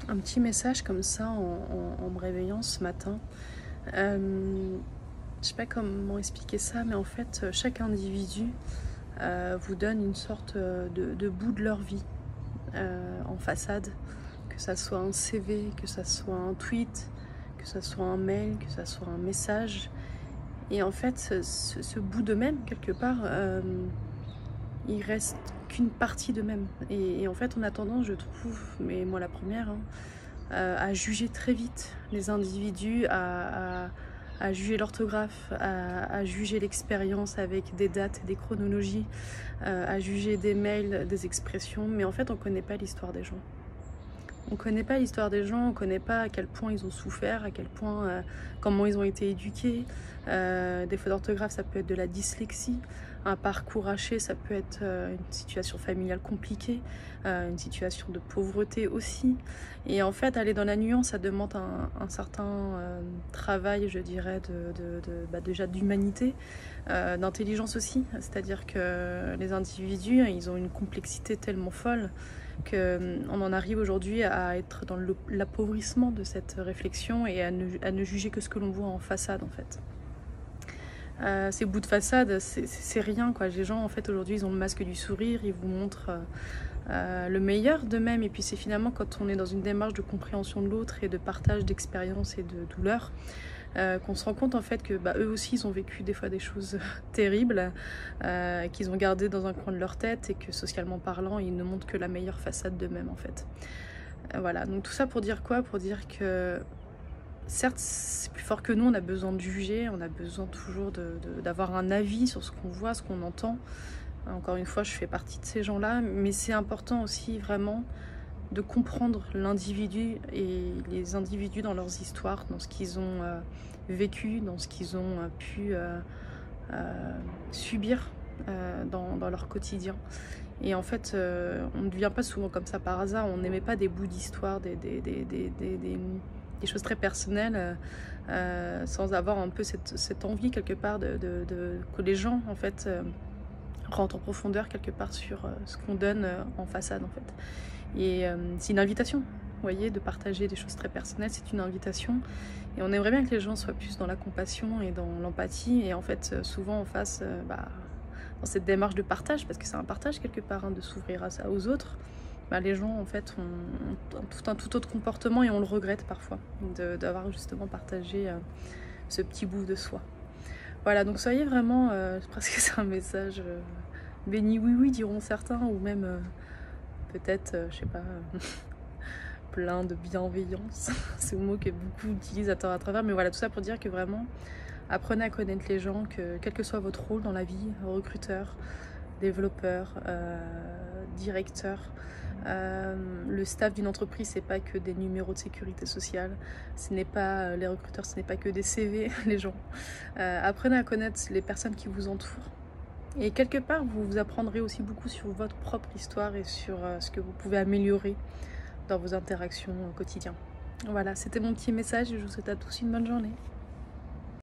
Un petit message comme ça en me réveillant ce matin. Je sais pas comment expliquer ça, mais en fait, chaque individu vous donne une sorte de bout de leur vie en façade. Que ça soit un CV, que ça soit un tweet, que ça soit un mail, que ça soit un message. Et en fait, ce bout d'eux-mêmes, quelque part, il reste qu'une partie d'eux-mêmes. Et en fait, on a tendance, je trouve, mais moi la première, hein, à juger très vite les individus, à juger l'orthographe, à juger l'expérience avec des dates et des chronologies, à juger des mails, des expressions. Mais en fait, on ne connaît pas l'histoire des gens. On ne connaît pas l'histoire des gens, on ne connaît pas à quel point ils ont souffert, à quel point, comment ils ont été éduqués. Des fautes d'orthographe, ça peut être de la dyslexie. Un parcours haché, ça peut être une situation familiale compliquée, une situation de pauvreté aussi. Et en fait, aller dans la nuance, ça demande un certain travail, je dirais, déjà d'humanité, d'intelligence aussi. C'est-à-dire que les individus, ils ont une complexité tellement folle qu'on en arrive aujourd'hui à être dans l'appauvrissement de cette réflexion et à ne juger que ce que l'on voit en façade en fait. Ces bouts de façade, c'est rien quoi. Les gens en fait aujourd'hui ils ont le masque du sourire, ils vous montrent le meilleur d'eux-mêmes et puis c'est finalement quand on est dans une démarche de compréhension de l'autre et de partage d'expériences et de douleurs qu'on se rend compte en fait que eux aussi ils ont vécu des fois des choses terribles qu'ils ont gardées dans un coin de leur tête et que socialement parlant ils ne montrent que la meilleure façade d'eux-mêmes en fait. Voilà, donc tout ça pour dire quoi? Pour dire que certes c'est plus fort que nous, on a besoin de juger, on a besoin toujours d'avoir un avis sur ce qu'on voit, ce qu'on entend. Encore une fois je fais partie de ces gens-là, mais c'est important aussi vraiment de comprendre l'individu et les individus dans leurs histoires, dans ce qu'ils ont vécu, dans ce qu'ils ont pu subir dans leur quotidien. Et en fait, on ne devient pas souvent comme ça par hasard, on n'aimait pas des bouts d'histoire, des choses très personnelles, sans avoir un peu cette envie quelque part que les gens en fait rentrent en profondeur quelque part sur ce qu'on donne en façade en fait. Et c'est une invitation, vous voyez, de partager des choses très personnelles, c'est une invitation. Et on aimerait bien que les gens soient plus dans la compassion et dans l'empathie. Et en fait, souvent on fasse dans cette démarche de partage, parce que c'est un partage quelque part, hein, de s'ouvrir à ça aux autres, les gens en fait ont un tout autre comportement et on le regrette parfois d'avoir justement partagé ce petit bout de soi. Voilà, donc soyez vraiment, presque c'est un message béni oui oui diront certains, ou même peut-être, je sais pas, plein de bienveillance, c'est un mot que beaucoup utilisent à tort à travers, mais voilà, tout ça pour dire que vraiment, apprenez à connaître les gens, que quel que soit votre rôle dans la vie, recruteur, développeur, directeur, le staff d'une entreprise, c'est pas que des numéros de sécurité sociale, ce n'est pas les recruteurs, ce n'est pas que des CV, les gens. Apprenez à connaître les personnes qui vous entourent. Et quelque part, vous apprendrez aussi beaucoup sur votre propre histoire et sur ce que vous pouvez améliorer dans vos interactions au quotidien. Voilà, c'était mon petit message et je vous souhaite à tous une bonne journée.